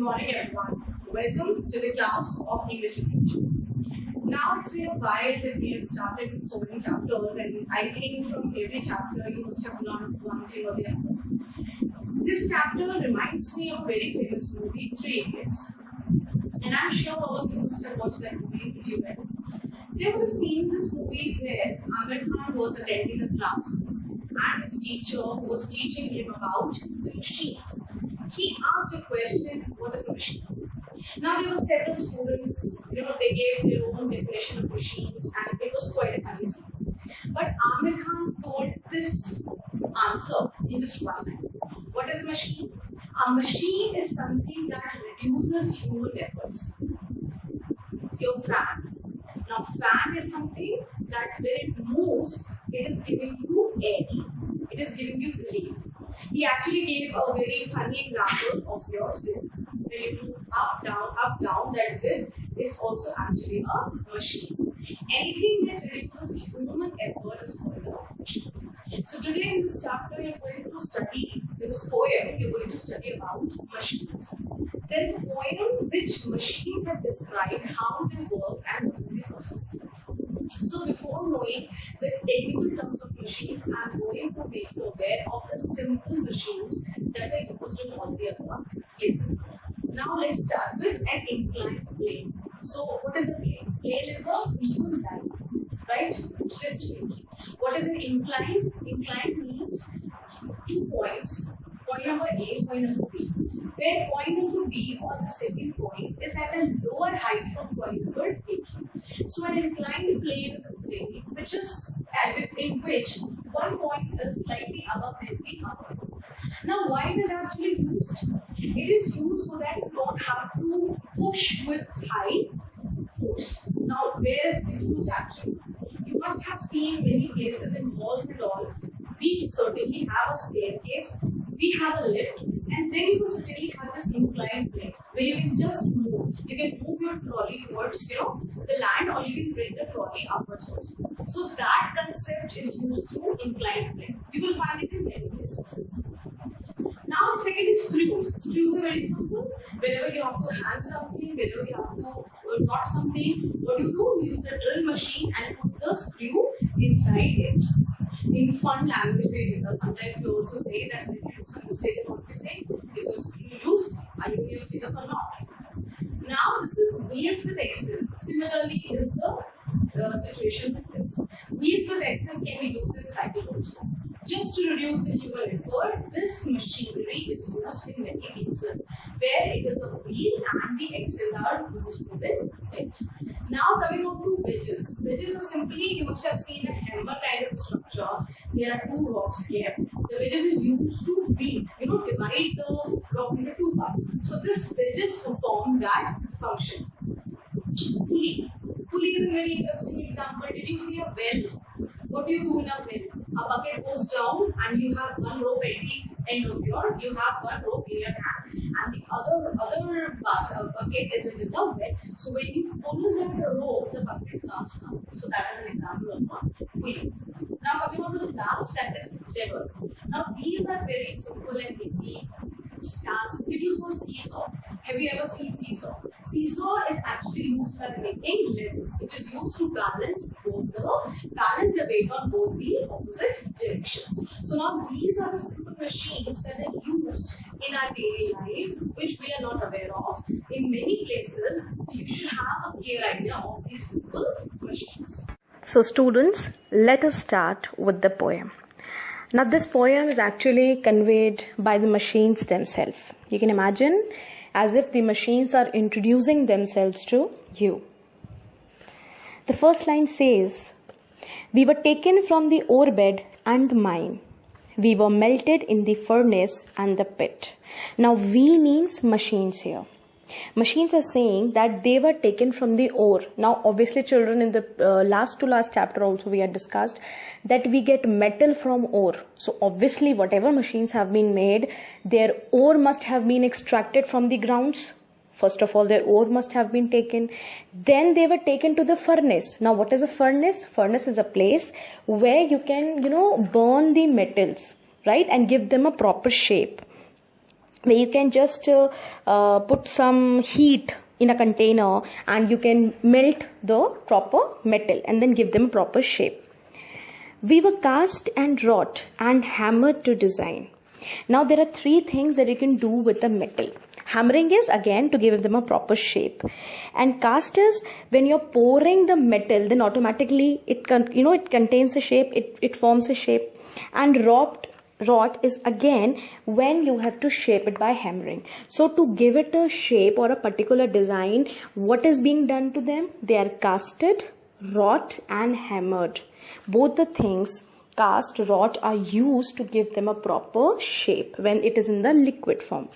morning everyone. Welcome to the class of English literature. Now it's been a while that we have started with so many chapters, and I think from every chapter you must have learned one thing or the other. This chapter reminds me of a very famous movie, Three Idiots. And I'm sure all of you must have watched that movie pretty well. There was a scene in this movie where Amir Khan was attending a class and his teacher who was teaching him about the machines. He asked a question, what is a machine? Now there were several students, they gave their own definition of machines and it was quite a funny scene. But Amir Khan told this answer in just one line. What is a machine? A machine is something that reduces human efforts. Your fan. Now fan is something that when it moves, it is giving you air. It is giving you relief. He actually gave a very funny example of your zip. When you move up, down, that zip is also actually a machine. Anything that reduces human effort is called a machine. So today in this chapter, you're going to study, in this poem, you're going to study about machines. There is a poem which machines have described how they work and what they process. So before knowing the technical terms of machines, I'm going to make you aware of the simple machines that are used in all the other places. Now let's start with an inclined plane. So what is a plane? Plane is a simple line, right? This way. What is an incline? Incline means 2 points. Point number A, point number B. Where point number B or the second point is at a lower height from point number A. So an inclined plane is a plane which is in which one point is slightly above than the other. Now why it is actually used? It is used so that you don't have to push with high force. Now where is it used actually? You must have seen many places in malls and all. We certainly have a staircase, we have a lift, and then you certainly have this inclined plane where you can just move. You can move your trolley towards the land, or you can bring the trolley upwards also. So that concept is used through inclined plane. You will find it in many places. Now the second is screws. Screws are very simple. Whenever you have to hang something, whenever you have to knot something, what you do? You use a drill machine and put the screw inside it. In fun language, sometimes we also say that if you do some mistake, what we say is your screw loose, are you going to use stickers or not? Now this is wheels with axis. Similarly is the situation with this. Wheels with axis can be used in cycle also. Just to reduce the human effort, this machinery is used in many cases where it is a wheel and the axes are used within it. Now coming on to wedges. Wedges are simply, you must have seen a hammer kind of structure. There are 2 rocks here. The wedges is used to divide the rock into 2 parts. So this wedges perform that function. Pulley. Pulley is a very interesting example. Did you see a well? What do you do in a well? A bucket goes down and you have one rope at the end of you have one rope in your hand, and the other bucket is in the well. So when you pull that rope, the bucket comes down. So that is an example of a pulley. Now coming on to the last, that is levers. Now these are very simple and easy tasks. It is for seesaw. Have you ever seen seesaw? Seesaw is actually used for making levers. It is used to balance the weight on both the opposite directions. So now these are the simple machines that are used in our daily life, which we are not aware of in many places. So you should have a clear idea of these simple machines. So students, let us start with the poem. Now this poem is actually conveyed by the machines themselves. You can imagine as if the machines are introducing themselves to you. The first line says, "We were taken from the ore bed and the mine. We were melted in the furnace and the pit." Now we means machines here. Machines are saying that they were taken from the ore. Now obviously children, in the last chapter also we had discussed that we get metal from ore. So obviously whatever machines have been made, their ore must have been extracted from the grounds. First of all, their ore must have been taken. Then they were taken to the furnace. Now what is a furnace? Furnace is a place where you can, burn the metals, right, and give them a proper shape. where you can just put some heat in a container and you can melt the proper metal and then give them a proper shape. We were cast and wrought and hammered to design. Now there are three things that you can do with the metal. Hammering is again to give them a proper shape, and cast is when you're pouring the metal, then automatically it contains a shape, it forms a shape. And wrought is again when you have to shape it by hammering. So to give it a shape or a particular design, what is being done to them? They are casted, wrought and hammered. Both the things, cast, wrought, are used to give them a proper shape when it is in the liquid form.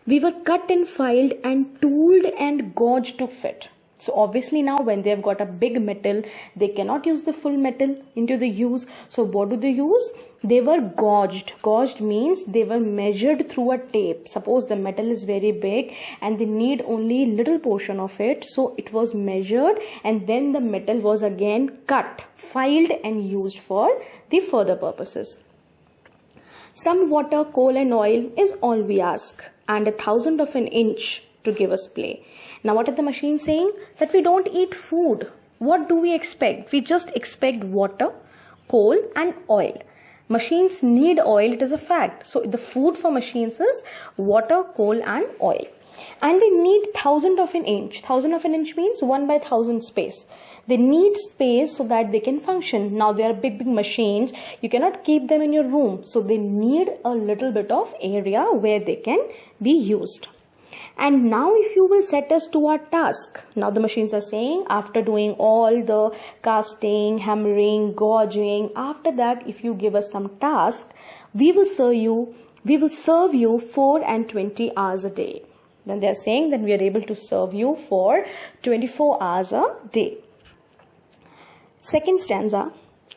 We were cut and filed and tooled and gauged to fit. So obviously now when they have got a big metal, they cannot use the full metal into the use. So what do they use? They were gauged. Gauged means they were measured through a tape. Suppose the metal is very big and they need only little portion of it. So it was measured and then the metal was again cut, filed and used for the further purposes. Some water, coal and oil is all we ask, and 1/1000 of an inch to give us play. Now what are the machines saying? That we don't eat food. What do we expect? We just expect water, coal and oil. Machines need oil, it is a fact. So the food for machines is water, coal and oil. And they need 1/1000 of an inch. 1/1000 of an inch means 1/1000 space. They need space so that they can function. Now they are big machines. You cannot keep them in your room. So they need a little bit of area where they can be used. And now if you will set us to our task. Now the machines are saying, after doing all the casting, hammering, gauging, after that if you give us some task, we will serve you 4 and 20 hours a day. Then they are saying that we are able to serve you for 24 hours a day. Second stanza,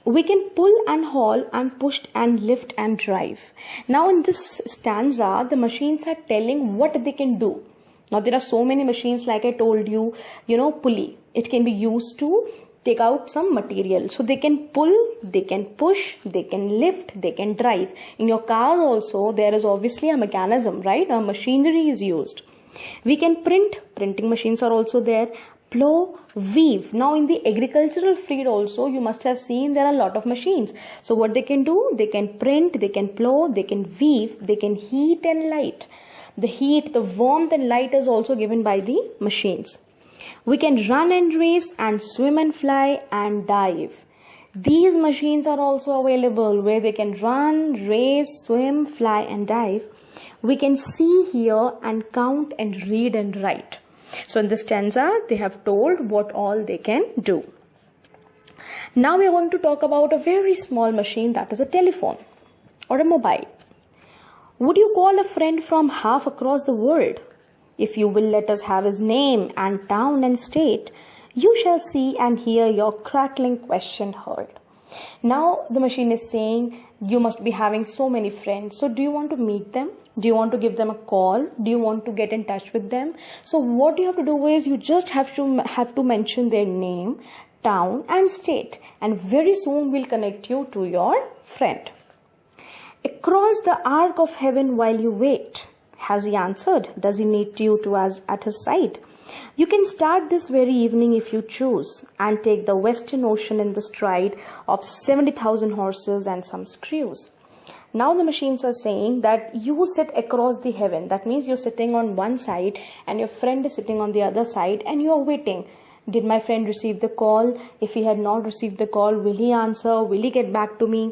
we can pull and haul and push and lift and drive. Now in this stanza, the machines are telling what they can do. Now there are so many machines, like I told you, pulley. It can be used to take out some material. So they can pull, they can push, they can lift, they can drive. In your cars also, there is obviously a mechanism, right? A machinery is used. We can print, printing machines are also there. Plow, weave. Now in the agricultural field also, you must have seen there are a lot of machines. So what they can do? They can print, they can plow, they can weave, they can heat and light. The heat, the warmth and light is also given by the machines. We can run and race and swim and fly and dive. These machines are also available where they can run, race, swim, fly and dive. We can see, hear and count and read and write. So in this stanza, they have told what all they can do. Now we are going to talk about a very small machine, that is a telephone or a mobile. Would you call a friend from half across the world? If you will let us have his name and town and state, you shall see and hear your crackling question heard. Now the machine is saying you must be having so many friends. So do you want to meet them? Do you want to give them a call? Do you want to get in touch with them? So what you have to do is you just have to mention their name, town and state, and very soon we'll connect you to your friend. Across the arc of heaven while you wait, has he answered? Does he need you to us at his side? You can start this very evening if you choose and take the Western Ocean in the stride of 70,000 horses and some screws. Now the machines are saying that you sit across the heaven. That means you're sitting on one side and your friend is sitting on the other side and you are waiting. Did my friend receive the call? If he had not received the call, will he answer? Will he get back to me?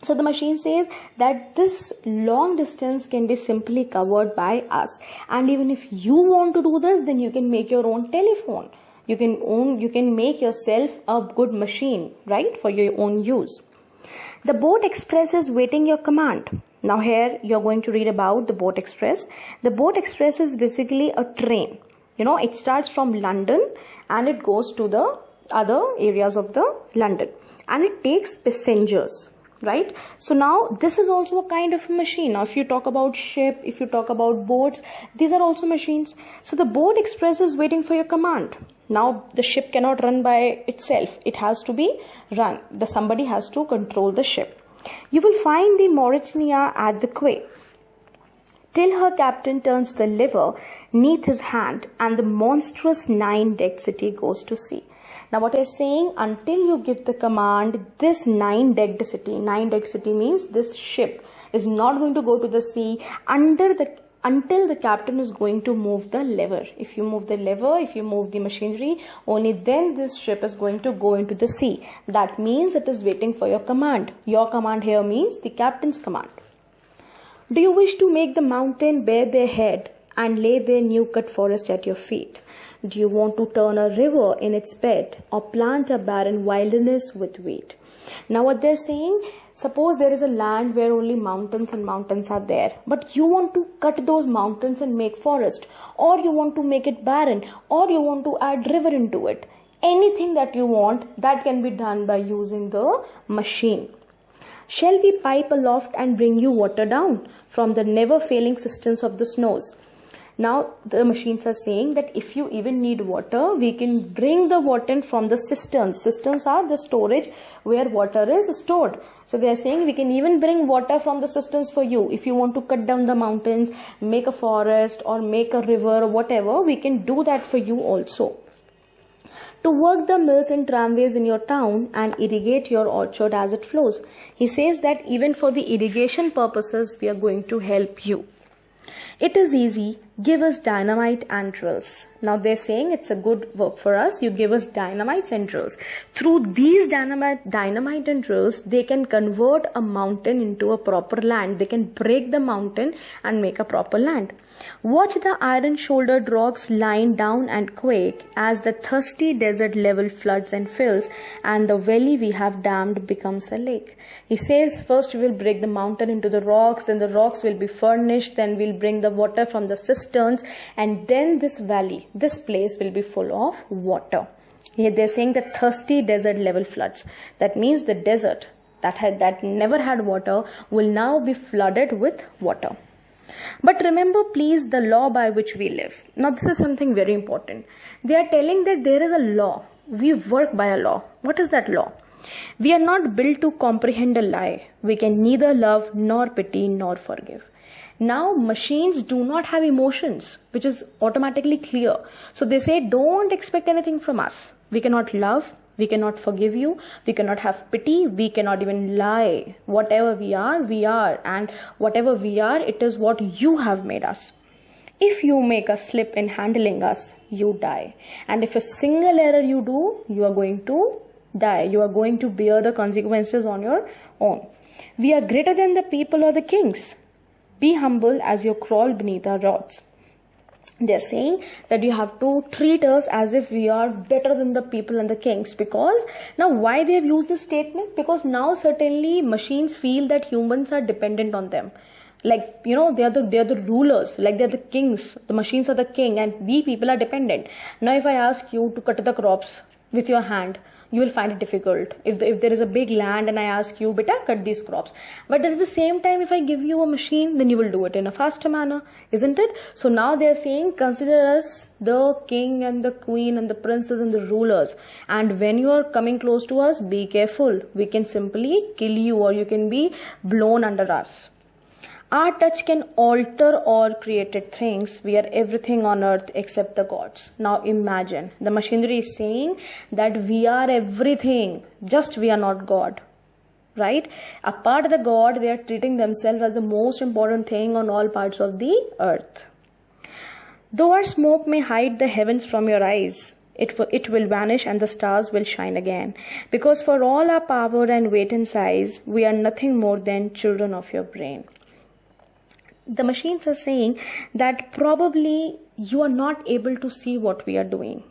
So the machine says that this long distance can be simply covered by us. And even if you want to do this, then you can make your own telephone. You can make yourself a good machine, right, for your own use. The Boat Express is waiting your command. Now here you're going to read about the Boat Express. The Boat Express is basically a train. It starts from London and it goes to the other areas of the London. And it takes passengers. Right? So now this is also a kind of a machine. Now if you talk about ship, if you talk about boats, these are also machines. So the Boat Express is waiting for your command. Now the ship cannot run by itself. It has to be run. Somebody has to control the ship. You will find the Mauritania at the quay. till her captain turns the lever neath his hand and the monstrous 9-decked city goes to sea. Now what is saying, until you give the command, this 9-decked city means this ship is not going to go to the sea until the captain is going to move the lever. If you move the lever, if you move the machinery, only then this ship is going to go into the sea. That means it is waiting for your command. Your command here means the captain's command. Do you wish to make the mountain bare their head and lay their new cut forest at your feet? Do you want to turn a river in its bed or plant a barren wilderness with wheat? Now what they're saying, suppose there is a land where only mountains and mountains are there, but you want to cut those mountains and make forest, or you want to make it barren, or you want to add river into it. Anything that you want, that can be done by using the machine. Shall we pipe aloft and bring you water down from the never-failing cisterns of the snows? Now the machines are saying that if you even need water, we can bring the water from the cisterns. Cisterns are the storage where water is stored. So they are saying we can even bring water from the cisterns for you. If you want to cut down the mountains, make a forest or make a river or whatever, we can do that for you also. To work the mills and tramways in your town and irrigate your orchard as it flows. He says that even for the irrigation purposes, we are going to help you. It is easy. Give us dynamite and drills. Now they're saying it's a good work for us. You give us dynamites and drills. Through these dynamite and drills, they can convert a mountain into a proper land. They can break the mountain and make a proper land. Watch the iron-shouldered rocks line down and quake as the thirsty desert level floods and fills, and the valley we have dammed becomes a lake. He says first we will break the mountain into the rocks, then the rocks will be furnished, then we'll bring the water from the cisterns, and then this valley, this place will be full of water. Here they're saying the thirsty desert level floods. That means the desert that never had water will now be flooded with water. But remember please the law by which we live. Now this is something very important. They are telling that there is a law. We work by a law. What is that law? We are not built to comprehend a lie. We can neither love nor pity nor forgive. Now machines do not have emotions, which is automatically clear. So they say don't expect anything from us. We cannot love. We cannot forgive you. We cannot have pity. We cannot even lie. Whatever we are. And whatever we are, it is what you have made us. If you make a slip in handling us, you die. And if a single error you do, you are going to die. You are going to bear the consequences on your own. We are greater than the people or the kings. Be humble as you crawl beneath our rods. They're saying that you have to treat us as if we are better than the people and the kings. Because now why they have used this statement? Because now certainly machines feel that humans are dependent on them. Like, you know, they are the rulers, like they are the kings. The machines are the king and we people are dependent. Now if I ask you to cut the crops with your hand, you will find it difficult. If there is a big land and I ask you, beta, cut these crops. But at the same time, if I give you a machine, then you will do it in a faster manner, isn't it? So now they are saying, consider us the king and the queen and the princes and the rulers. And when you are coming close to us, be careful. We can simply kill you or you can be blown under us. Our touch can alter all created things. We are everything on earth except the gods. Now imagine, the machinery is saying that we are everything, just we are not God. Right? Apart the God, they are treating themselves as the most important thing on all parts of the earth. Though our smoke may hide the heavens from your eyes, it will vanish and the stars will shine again. Because for all our power and weight and size, we are nothing more than children of your brain. The machines are saying that probably you are not able to see what we are doing.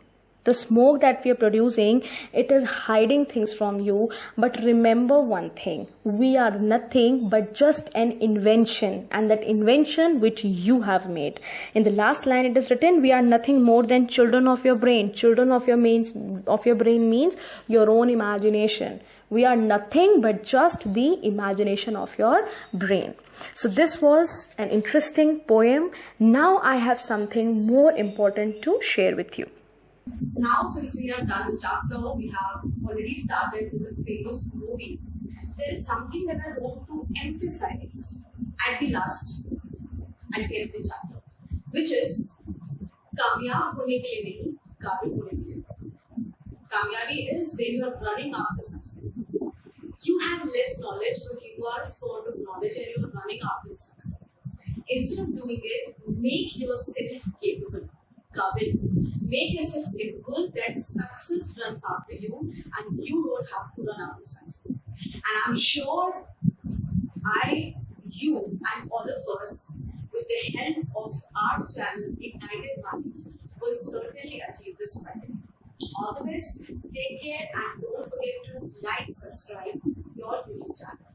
The smoke that we are producing, it is hiding things from you. But remember one thing, we are nothing but just an invention, and that invention which you have made. In the last line it is written, we are nothing more than children of your brain. Children of your brain means your own imagination. We are nothing but just the imagination of your brain. So this was an interesting poem. Now I have something more important to share with you. Now since we are done with chapter, we have already started with the famous movie. There is something that I want to emphasize at the last. and get the chapter, which is कामयाब होने के लिए नहीं, काबिल होने के लिए. कामयाबी is when you are running after success. You have less knowledge, but you are fond of knowledge and you are running after success. Instead of doing it, make yourself capable. Kabil, make yourself capable that success runs after you and you don't have to run after success. And I'm sure you and all of us, with the help of our channel Ignited Minds, will certainly achieve this Friday. All the best, take care, and don't forget to like, subscribe your YouTube channel.